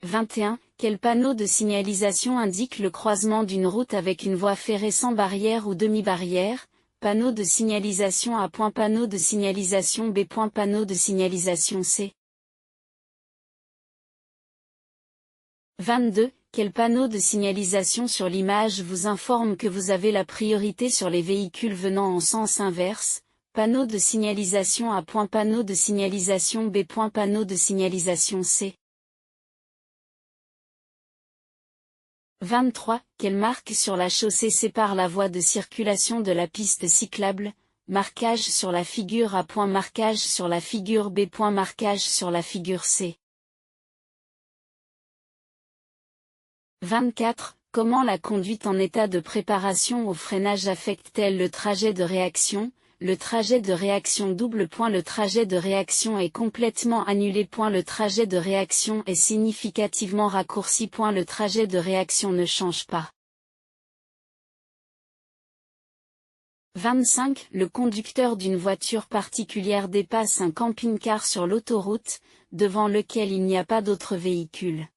21. Quel panneau de signalisation indique le croisement d'une route avec une voie ferrée sans barrière ou demi-barrière? Panneau de signalisation A. Panneau de signalisation B. Panneau de signalisation C. 22. Quel panneau de signalisation sur l'image vous informe que vous avez la priorité sur les véhicules venant en sens inverse? Panneau de signalisation A. Panneau de signalisation B. Panneau de signalisation C. 23. Quelle marque sur la chaussée sépare la voie de circulation de la piste cyclable? Marquage sur la figure A. Marquage sur la figure B. Marquage sur la figure C. 24. Comment la conduite en état de préparation au freinage affecte-t-elle le trajet de réaction? Le trajet de réaction double. Le trajet de réaction est complètement annulé. Le trajet de réaction est significativement raccourci. Le trajet de réaction ne change pas. 25. Le conducteur d'une voiture particulière dépasse un camping-car sur l'autoroute, devant lequel il n'y a pas d'autres véhicules.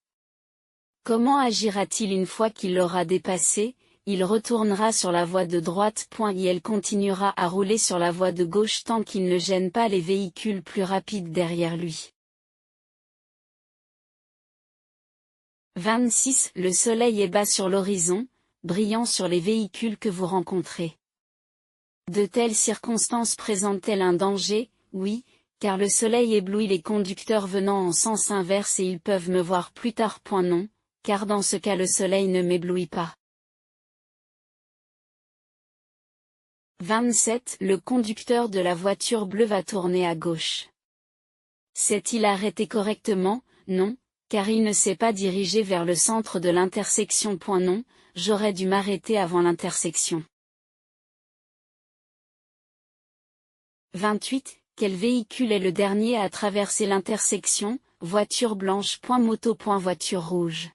Comment agira-t-il une fois qu'il l'aura dépassé? Il retournera sur la voie de droite. Et elle continuera à rouler sur la voie de gauche tant qu'il ne gêne pas les véhicules plus rapides derrière lui. 26. Le soleil est bas sur l'horizon, brillant sur les véhicules que vous rencontrez. De telles circonstances présentent-elles un danger? Oui, car le soleil éblouit les conducteurs venant en sens inverse et ils peuvent me voir plus tard. Non, car dans ce cas le soleil ne m'éblouit pas. 27. Le conducteur de la voiture bleue va tourner à gauche. S'est-il arrêté correctement? Non, car il ne s'est pas dirigé vers le centre de l'intersection. Non, j'aurais dû m'arrêter avant l'intersection. 28. Quel véhicule est le dernier à traverser l'intersection? Voiture blanche. Moto. Voiture rouge.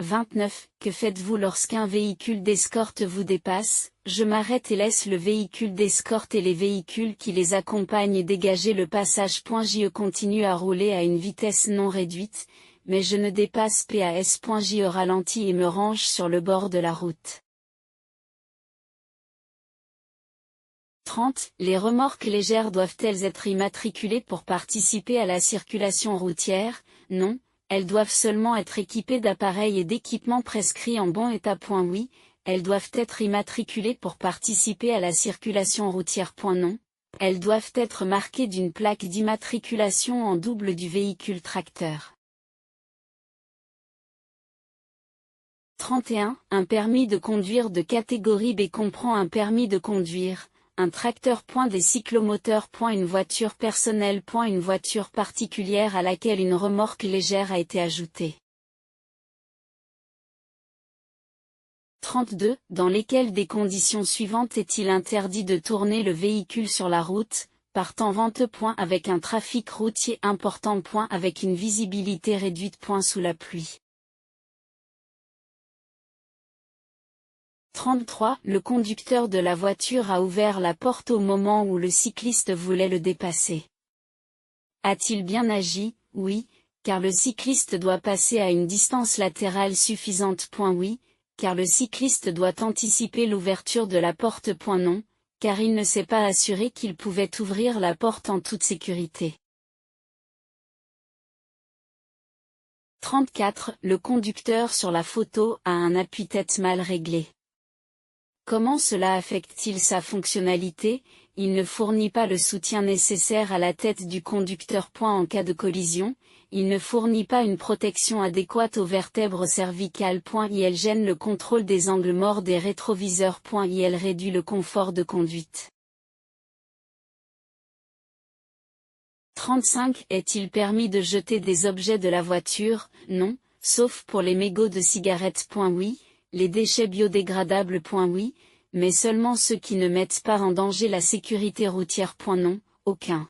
29. Que faites-vous lorsqu'un véhicule d'escorte vous dépasse? Je m'arrête et laisse le véhicule d'escorte et les véhicules qui les accompagnent dégager le passage. Je continue à rouler à une vitesse non réduite, mais je ne dépasse pas. Je ralentis et me range sur le bord de la route. 30. Les remorques légères doivent-elles être immatriculées pour participer à la circulation routière? Non. Elles doivent seulement être équipées d'appareils et d'équipements prescrits en bon état. Oui, elles doivent être immatriculées pour participer à la circulation routière. Non, elles doivent être marquées d'une plaque d'immatriculation en double du véhicule tracteur. 31. Un permis de conduire de catégorie B comprend un permis de conduire, un tracteur. Des cyclomoteurs. Une voiture personnelle. Une voiture particulière à laquelle une remorque légère a été ajoutée. 32. Dans lesquelles des conditions suivantes est-il interdit de tourner le véhicule sur la route, par temps venteux. Avec un trafic routier important. Avec une visibilité réduite. Sous la pluie. 33. Le conducteur de la voiture a ouvert la porte au moment où le cycliste voulait le dépasser. A-t-il bien agi? Oui, car le cycliste doit passer à une distance latérale suffisante. Oui, car le cycliste doit anticiper l'ouverture de la porte. Non, car il ne s'est pas assuré qu'il pouvait ouvrir la porte en toute sécurité. 34. Le conducteur sur la photo a un appui-tête mal réglé. Comment cela affecte-t-il sa fonctionnalité? Il ne fournit pas le soutien nécessaire à la tête du conducteur. En cas de collision, il ne fournit pas une protection adéquate aux vertèbres cervicales. Il gêne le contrôle des angles morts des rétroviseurs. Il réduit le confort de conduite. 35. Est-il permis de jeter des objets de la voiture? Non, sauf pour les mégots de cigarettes. Oui. Les déchets biodégradables. Oui, mais seulement ceux qui ne mettent pas en danger la sécurité routière. Non, aucun.